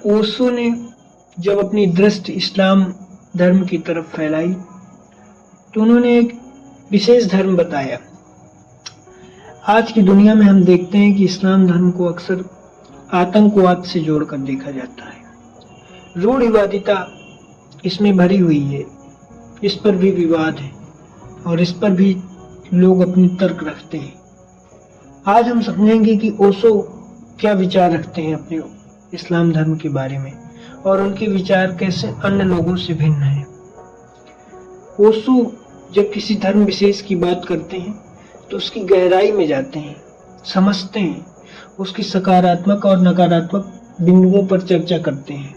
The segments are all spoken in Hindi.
ओशो ने जब अपनी दृष्टि इस्लाम धर्म की तरफ फैलाई तो उन्होंने एक विशेष धर्म बताया। आज की दुनिया में हम देखते हैं कि इस्लाम धर्म को अक्सर आतंकवाद से जोड़कर देखा जाता है। रूढ़िवादिता इसमें भरी हुई है, इस पर भी विवाद है और इस पर भी लोग अपनी तर्क रखते हैं। आज हम समझेंगे कि ओशो क्या विचार रखते हैं अपने इस्लाम धर्म के बारे में और उनके विचार कैसे अन्य लोगों से भिन्न हैं। ओशो जब किसी धर्म विशेष की बात करते हैं तो उसकी गहराई में जाते हैं, समझते हैं, उसकी सकारात्मक और नकारात्मक बिंदुओं पर चर्चा करते हैं।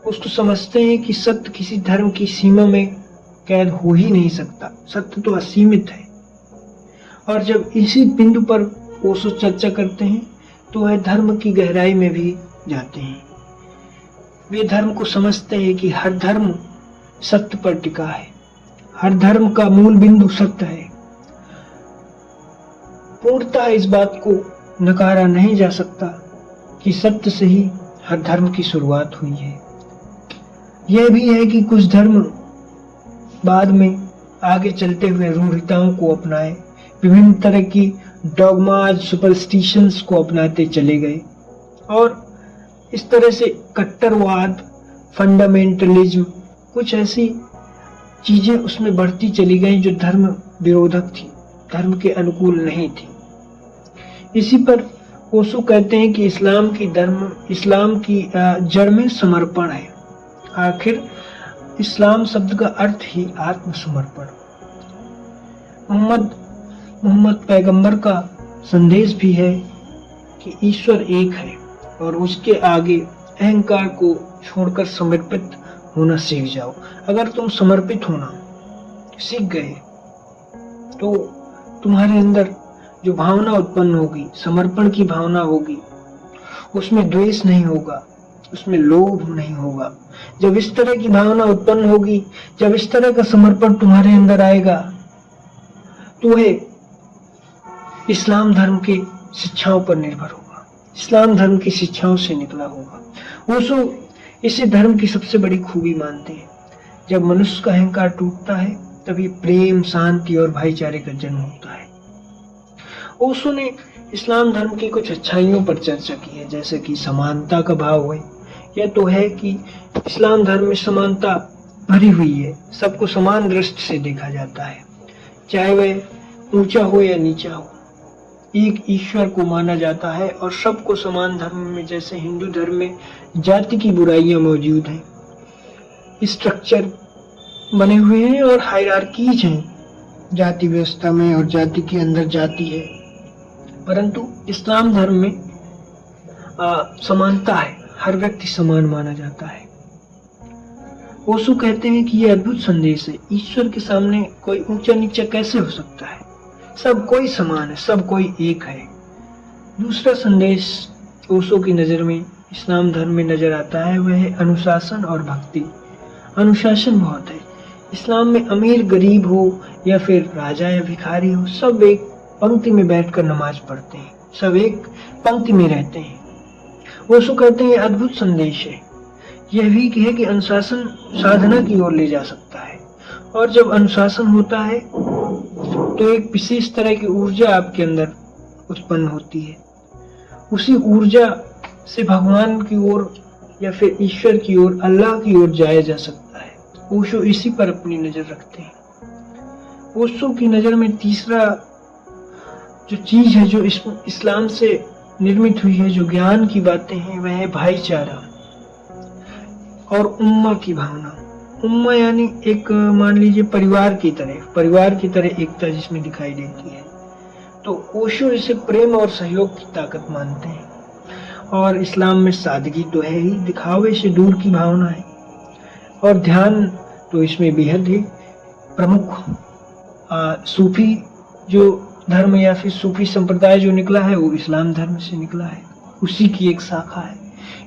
उसको समझते हैं कि सत्य किसी धर्म की सीमा में कैद हो ही नहीं सकता, सत्य तो असीमित है। और जब इसी बिंदु पर ओशो चर्चा करते हैं तो वह धर्म की गहराई में भी जाते हैं। वे धर्म को समझते हैं कि हर धर्म सत्य पर टिका है, हर धर्म का मूल बिंदु सत्य है। पूर्णतः इस बात को नकारा नहीं जा सकता कि सत्य से ही हर धर्म की शुरुआत हुई है। यह भी है कि कुछ धर्म बाद में आगे चलते हुए रूढ़िताओं को अपनाए, विभिन्न तरह की डॉगमाज, सुपरस्टिशंस को अपनाते चले गए और इस तरह से कट्टरवाद, फंडामेंटलिज्म, कुछ ऐसी चीजें उसमें बढ़ती चली गई जो धर्म विरोधक थी, धर्म के अनुकूल नहीं थी। इसी पर ओशो कहते हैं कि इस्लाम की जड़ में समर्पण है। आखिर इस्लाम शब्द का अर्थ ही आत्मसमर्पण। मोहम्मद पैगंबर का संदेश भी है कि ईश्वर एक है और उसके आगे अहंकार को छोड़कर समर्पित होना सीख जाओ। अगर तुम समर्पित होना सीख गए तो तुम्हारे अंदर जो भावना उत्पन्न होगी, समर्पण की भावना होगी, उसमें द्वेष नहीं होगा, उसमें लोभ नहीं होगा। जब इस तरह की भावना उत्पन्न होगी, जब इस तरह का समर्पण तुम्हारे अंदर आएगा तो वह इस्लाम धर्म के शिक्षाओं पर निर्भर होगा, इस्लाम धर्म की शिक्षाओं से निकला होगा। ओशो इसे धर्म की सबसे बड़ी खूबी मानते हैं। जब मनुष्य का अहंकार टूटता है तभी प्रेम, शांति और भाईचारे का जन्म होता है। ओशो ने इस्लाम धर्म की कुछ अच्छाइयों पर चर्चा की है, जैसे कि समानता का भाव है। यह तो है कि इस्लाम धर्म में समानता भरी हुई है, सबको समान दृष्टि से देखा जाता है, चाहे वह ऊंचा हो या नीचा हो। एक ईश्वर को माना जाता है और सबको समान धर्म में, जैसे हिंदू धर्म में जाति की बुराइयां मौजूद हैं, स्ट्रक्चर बने हुए हैं और हायरार्कीज हैं जाति व्यवस्था में और जाति के अंदर जाति है, परंतु इस्लाम धर्म में समानता है, हर व्यक्ति समान माना जाता है। ओशो कहते हैं कि यह अद्भुत संदेश है। ईश्वर के सामने कोई ऊंचा नीचा कैसे हो सकता है? सब कोई समान है, सब कोई एक है। दूसरा संदेश ओशो की नजर में इस्लाम धर्म में नजर आता है, वह है अनुशासन और भक्ति। अनुशासन बहुत है इस्लाम में। अमीर गरीब हो या फिर राजा या भिखारी हो, सब एक पंक्ति में बैठकर नमाज पढ़ते हैं, सब एक पंक्ति में रहते हैं। ओशो कहते हैं अद्भुत संदेश है। यह भी है कि अनुशासन साधना की ओर ले जा सकता है और जब अनुशासन होता है तो एक विशेष तरह की ऊर्जा आपके अंदर उत्पन्न होती है। उसी ऊर्जा से भगवान की ओर या फिर ईश्वर की ओर, अल्लाह की ओर जाया जा सकता है। ओशो इसी पर अपनी नजर रखते हैं। ओशो की नजर में तीसरा जो चीज है जो इस्लाम से निर्मित हुई है, जो ज्ञान की बातें हैं, वह है भाईचारा और उम्मा की भावना। उम्मा यानी एक, मान लीजिए परिवार की तरह एकता जिसमें दिखाई देती है। तो ओशो इसे प्रेम और सहयोग की ताकत मानते हैं। और इस्लाम में सादगी तो है ही, दिखावे से दूर की भावना है और ध्यान तो इसमें बेहद ही प्रमुख। सूफी जो धर्म या फिर सूफी संप्रदाय जो निकला है वो इस्लाम धर्म से निकला है, उसी की एक शाखा है।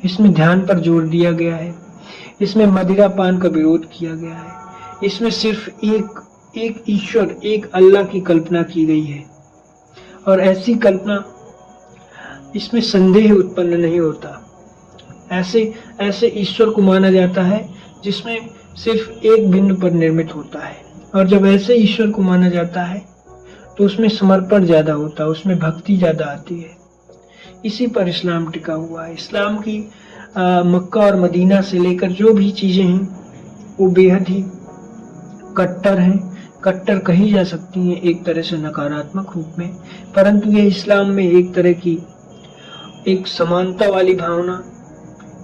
इसमें ध्यान पर जोर दिया गया है, इसमें मदिरा पान का विरोध किया गया है, इसमें सिर्फ एक ईश्वर, एक अल्लाह की कल्पना की गई है और ऐसी कल्पना, इसमें संदेह उत्पन्न नहीं होता। ऐसे ऐसे ईश्वर को माना जाता है जिसमें सिर्फ एक बिंदु पर निर्मित होता है। और जब ऐसे ईश्वर को माना जाता है तो उसमें समर्पण ज्यादा होता है, उसमें भक्ति ज्यादा आती है। इसी पर इस्लाम टिका हुआ है। इस्लाम की मक्का और मदीना से लेकर जो भी चीजें हैं वो बेहद ही कट्टर हैं। कट्टर कही जा सकती हैं एक तरह से नकारात्मक रूप में, परंतु ये इस्लाम में एक तरह की एक समानता वाली भावना,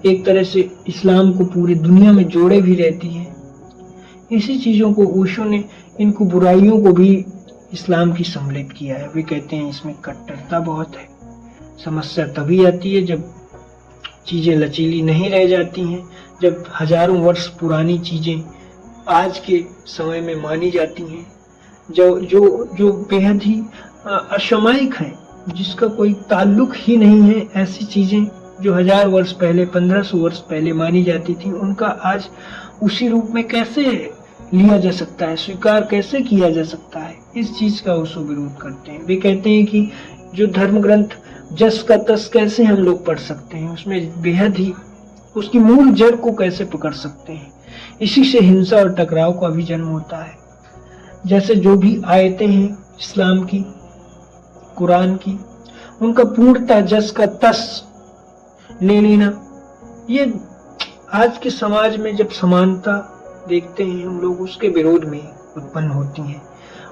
एक तरह से इस्लाम को पूरी दुनिया में जोड़े भी रहती है। इसी चीजों को ओशो ने इनको बुराइयों को भी इस्लाम की सम्मिलित किया है। वे कहते हैं इसमें कट्टरता बहुत है। समस्या तभी आती है जब चीजें लचीली नहीं रह जाती हैं, जब हजारों वर्ष पुरानी चीजें आज के समय में मानी जाती हैं, जो बेहद ही असामयिक हैं, जिसका कोई ताल्लुक ही नहीं है। ऐसी चीजें जो 1000 वर्ष पहले, 1500 वर्ष पहले मानी जाती थी, उनका आज उसी रूप में कैसे लिया जा सकता है, स्वीकार कैसे किया जा सकता है? इस चीज का ओशो विरोध करते हैं। वे कहते हैं कि जो धर्म ग्रंथ जस का तस कैसे हम लोग पढ़ सकते हैं, उसमें बेहद ही उसकी मूल जड़ को कैसे पकड़ सकते हैं। इसी से हिंसा और टकराव का भी जन्म होता है। जैसे जो भी आयतें हैं इस्लाम की, कुरान की, उनका पूर्णतः जस का तस ले लेना, ये आज के समाज में जब समानता देखते हैं हम लोग, उसके विरोध में उत्पन्न होती हैं।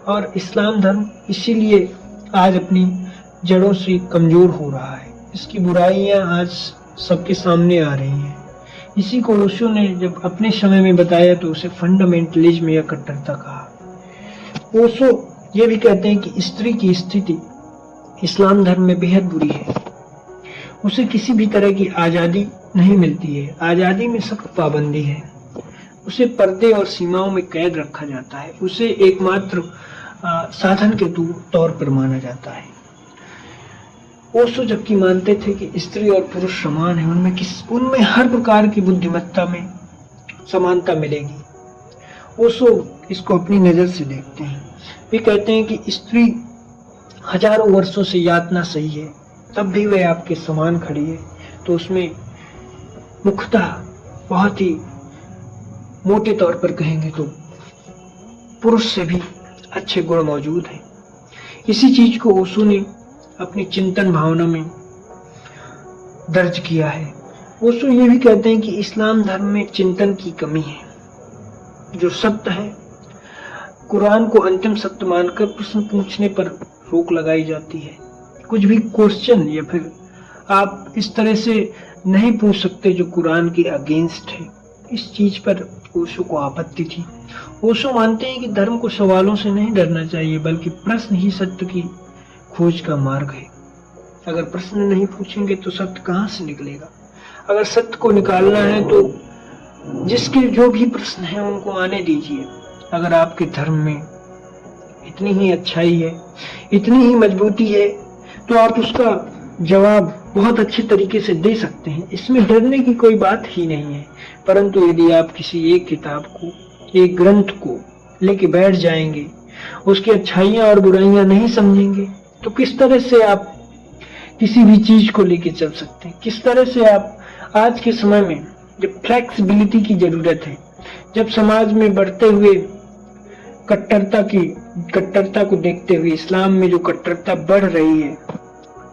और इस्लाम धर्म इसीलिए आज अपनी जड़ों से कमजोर हो रहा है। इसकी बुराइयां आज सबके सामने आ रही हैं। इसी को ओशो ने जब अपने समय में बताया तो उसे फंडामेंटलिज्म या कट्टरता कहा। ओशो ये भी कहते हैं कि स्त्री की स्थिति इस्लाम धर्म में बेहद बुरी है। उसे किसी भी तरह की आजादी नहीं मिलती है। आजादी में सख्त पाबंदी है। उसे पर्दे और सीमाओं में कैद रखा जाता है। उसे एकमात्र साधन के तौर पर माना जाता है। ओशो जबकि मानते थे कि स्त्री और पुरुष समान है, उनमें हर प्रकार की बुद्धिमत्ता में समानता मिलेगी। ओशो इसको अपनी नजर से देखते हैं। वे कहते हैं कि स्त्री हजारों वर्षों से यातना सही है, तब भी वह आपके समान खड़ी है, तो उसमें मुख्यतः बहुत ही मोटे तौर पर कहेंगे तो पुरुष से भी अच्छे गुण मौजूद हैं। इसी चीज को ओशो ने अपनी चिंतन भावना में दर्ज किया है। ओशो ये भी कहते हैं कि इस्लाम धर्म में चिंतन की कमी है। जो सत्य है, कुरान को अंतिम सत्य मानकर प्रश्न पूछने पर रोक लगाई जाती है। कुछ भी क्वेश्चन या फिर आप इस तरह से नहीं पूछ सकते जो कुरान के अगेंस्ट है। इस चीज पर ओशो को आपत्ति थी। ओशो मानते हैं कि धर्म को सवालों से नहीं डरना चाहिए, बल्कि प्रश्न ही सत्य की खोज का मार्ग है। अगर प्रश्न नहीं पूछेंगे तो सत्य कहाँ से निकलेगा? अगर सत्य को निकालना है तो जिसके जो भी प्रश्न है उनको आने दीजिए। अगर आपके धर्म में इतनी ही अच्छाई है, इतनी ही मजबूती है, तो आप उसका जवाब बहुत अच्छे तरीके से दे सकते हैं। इसमें डरने की कोई बात ही नहीं है। परंतु यदि आप किसी एक किताब को, एक ग्रंथ को लेके बैठ जाएंगे, उसकी अच्छाइयां और बुराइयां नहीं समझेंगे, तो किस तरह से आप किसी भी चीज को लेके चल सकते हैं? किस तरह से आप आज के समय में जब फ्लेक्सिबिलिटी की जरूरत है, जब समाज में बढ़ते हुए कट्टरता को देखते हुए इस्लाम में जो कट्टरता बढ़ रही है,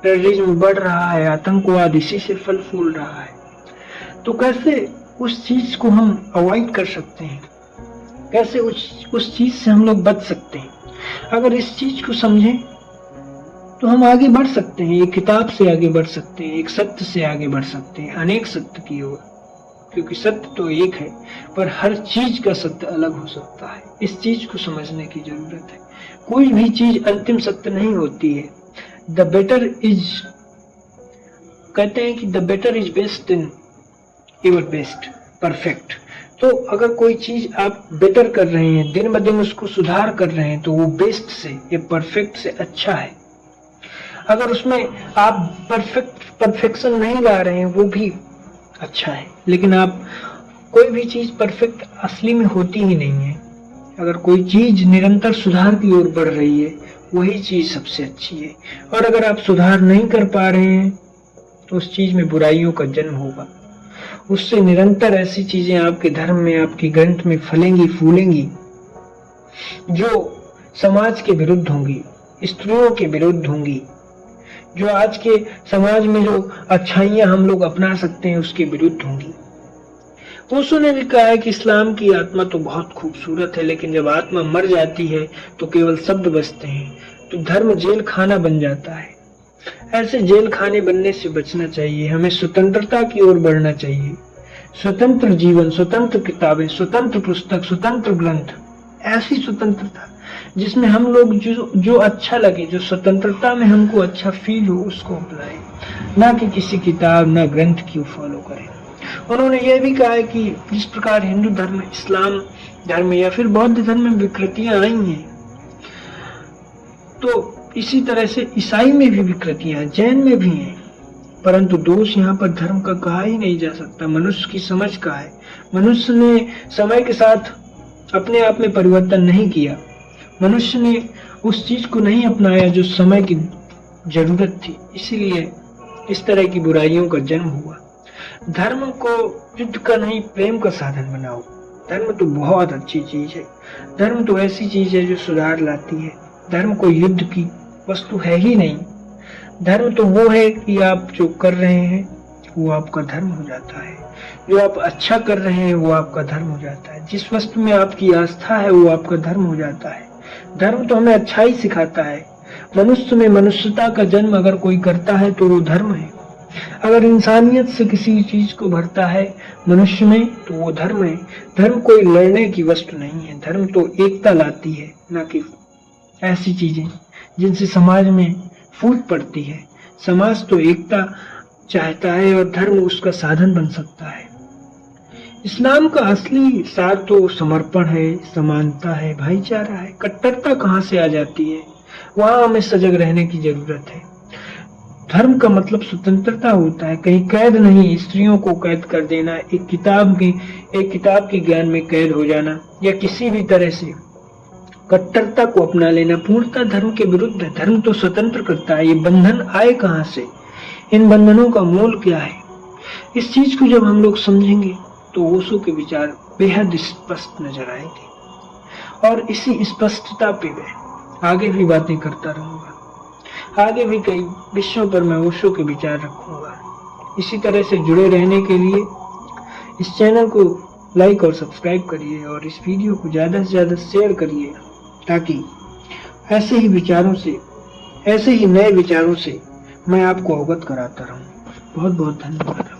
टेररिज्म बढ़ रहा है, आतंकवाद इसी से फल फूल रहा है, तो कैसे उस चीज को हम अवॉइड कर सकते हैं? कैसे उस चीज से हम लोग बच सकते हैं? अगर इस चीज को समझें तो हम आगे बढ़ सकते हैं। एक किताब से आगे बढ़ सकते हैं, एक सत्य से आगे बढ़ सकते हैं, अनेक सत्य की ओर, क्योंकि सत्य तो एक है, पर हर चीज का सत्य अलग हो सकता है। इस चीज को समझने की जरूरत है। कोई भी चीज अंतिम सत्य नहीं होती है। द बेटर इज, कहते हैं कि the better is best then ever best, perfect. तो अगर कोई चीज आप बेटर कर रहे हैं, दिन ब दिन उसको सुधार कर रहे हैं, तो वो बेस्ट से या परफेक्ट से अच्छा है। अगर उसमें आप परफेक्शन नहीं ला रहे हैं, वो भी अच्छा है। लेकिन आप कोई भी चीज परफेक्ट असली में होती ही नहीं है। अगर कोई चीज निरंतर सुधार की ओर बढ़ रही है, वही चीज सबसे अच्छी है। और अगर आप सुधार नहीं कर पा रहे हैं, तो उस चीज में बुराइयों का जन्म होगा। उससे निरंतर ऐसी चीजें आपके धर्म में, आपके ग्रंथ में फलेंगी फूलेंगी जो समाज के विरुद्ध होंगी, स्त्रियों के विरुद्ध होंगी, जो आज के समाज में जो अच्छाइयां हम लोग अपना सकते हैं उसके विरुद्ध होंगी। ओशो ने भी कहा है कि इस्लाम की आत्मा तो बहुत खूबसूरत है, लेकिन जब आत्मा मर जाती है तो केवल शब्द बचते हैं, तो धर्म जेल खाना बन जाता है। ऐसे जेल खाने बनने से बचना चाहिए। हमें स्वतंत्रता की ओर बढ़ना चाहिए। स्वतंत्र जीवन, स्वतंत्र किताबें, स्वतंत्र पुस्तक, स्वतंत्र ग्रंथ, ऐसी स्वतंत्रता जिसमें हम लोग जो अच्छा लगे, जो स्वतंत्रता में हमको अच्छा फील हो, उसको अपनाएं, ना कि किसी किताब ना ग्रंथ की फॉलो करें। उन्होंने यह भी कहा है कि जिस प्रकार हिंदू धर्म, इस्लाम धर्म या फिर बौद्ध धर्म में विकृतियां आई हैं, तो इसी तरह से ईसाई में भी विकृतियां, जैन में भी हैं, परंतु दोष यहाँ पर धर्म का कहा ही नहीं जा सकता। मनुष्य की समझ का है। मनुष्य ने समय के साथ अपने आप में परिवर्तन नहीं किया। मनुष्य ने उस चीज को नहीं अपनाया जो समय की जरूरत थी, इसीलिए इस तरह की बुराइयों का जन्म हुआ। धर्म को युद्ध का नहीं, प्रेम का साधन बनाओ। धर्म तो बहुत अच्छी चीज है। धर्म तो ऐसी चीज है जो सुधार लाती है। धर्म कोई युद्ध की वस्तु है ही नहीं। धर्म तो वो है कि आप जो कर रहे हैं वो आपका धर्म हो जाता है। जो आप अच्छा कर रहे हैं वो आपका धर्म हो जाता है। जिस वस्तु में आपकी आस्था है वो आपका धर्म हो जाता है। धर्म तो हमें अच्छा ही सिखाता है। मनुष्य में मनुष्यता का जन्म अगर कोई करता है तो वो धर्म है। अगर इंसानियत से किसी चीज को भरता है मनुष्य में तो वो धर्म है। धर्म कोई लड़ने की वस्तु नहीं है। धर्म तो एकता लाती है, ना कि ऐसी चीजें जिनसे समाज में फूट पड़ती है। समाज तो एकता चाहता है और धर्म उसका साधन बन सकता है। इस्लाम का असली सार तो समर्पण है, समानता है, भाईचारा है। कट्टरता कहाँ से आ जाती है? वहां हमें सजग रहने की जरूरत है। धर्म का मतलब स्वतंत्रता होता है, कहीं कैद नहीं। स्त्रियों को कैद कर देना, एक किताब के ज्ञान में कैद हो जाना या किसी भी तरह से कट्टरता को अपना लेना पूर्णतः धर्म के विरुद्ध है। धर्म तो स्वतंत्र करता है। ये बंधन आए कहाँ से? इन बंधनों का मूल क्या है? इस चीज को जब हम लोग समझेंगे तो ओशो के विचार बेहद स्पष्ट नजर आएंगे और इसी स्पष्टता पे मैं आगे भी बातें करता रहूंगा। आगे भी कई विषयों पर मैं ओशो के विचार रखूंगा। इसी तरह से जुड़े रहने के लिए इस चैनल को लाइक और सब्सक्राइब करिए और इस वीडियो को ज्यादा से ज्यादा शेयर करिए, ताकि ऐसे ही विचारों से, ऐसे ही नए विचारों से मैं आपको अवगत कराता रहूं। बहुत बहुत धन्यवाद।